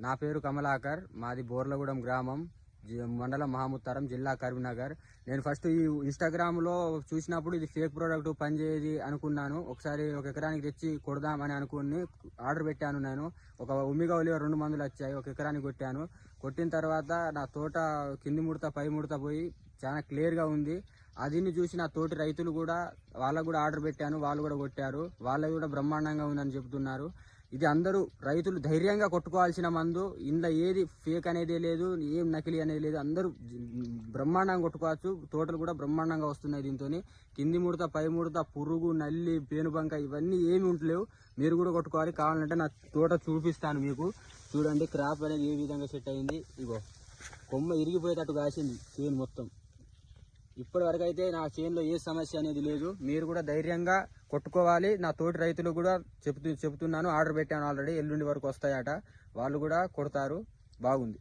నా పేరు కమలాకర్, మాది బోర్లగూడెం గ్రామం, మండలం మహముత్తారం, జిల్లా కరీంనగర్. నేను ఫస్ట్ ఈ ఇన్స్టాగ్రామ్లో చూసినప్పుడు ఇది ఫేక్ ప్రోడక్ట్ పనిచేయది అనుకున్నాను. ఒకసారి 1 ఎకరానికి తెచ్చి కొడదామని అనుకుని ఆర్డర్ పెట్టాను. నేను ఒక ఉమ్మిగా ఒలివ 2 మందులు వచ్చాయి, 1 ఎకరానికి కొట్టాను. కొట్టిన తర్వాత నా తోట కింది ముడత పై ముడత పోయి చాలా క్లియర్గా ఉంది. అదిని చూసి నా తోటి రైతులు కూడా వాళ్ళకు కూడా ఆర్డర్ పెట్టాను, వాళ్ళు కూడా కొట్టారు. వాళ్ళకి కూడా బ్రహ్మాండంగా ఉందని చెబుతున్నారు. ఇది అందరూ రైతులు ధైర్యంగా కొట్టుకోవాల్సిన మందు. ఇందులో ఏది ఫేక్ అనేది లేదు, ఏం నకిలీ అనేది లేదు. అందరూ బ్రహ్మాండంగా కొట్టుకోవచ్చు. తోటలు కూడా బ్రహ్మాండంగా వస్తున్నాయి దీంతో. కింది ముడత పై ముడత పురుగు నల్లి పేనుబంక ఇవన్నీ ఏమి ఉంటలేవు. మీరు కూడా కొట్టుకోవాలి. కావాలంటే నా తోట చూపిస్తాను మీకు. చూడండి క్రాప్ అనేది ఏ విధంగా సెట్ అయింది. ఇగో కొమ్మ ఇరిగిపోయేటట్టు కాసింది చేను మొత్తం. ఇప్పటి వరకు అయితే నా చేనులో ఏ సమస్య అనేది లేదు. మీరు కూడా ధైర్యంగా కొట్టుకోవాలి. నా తోటి రైతులు కూడా చెప్తున్నాను, ఆర్డర్ పెట్టాను ఆల్రెడీ. ఎల్లుండి వరకు వస్తాయట, వాళ్ళు కూడా కొడతారు. బాగుంది.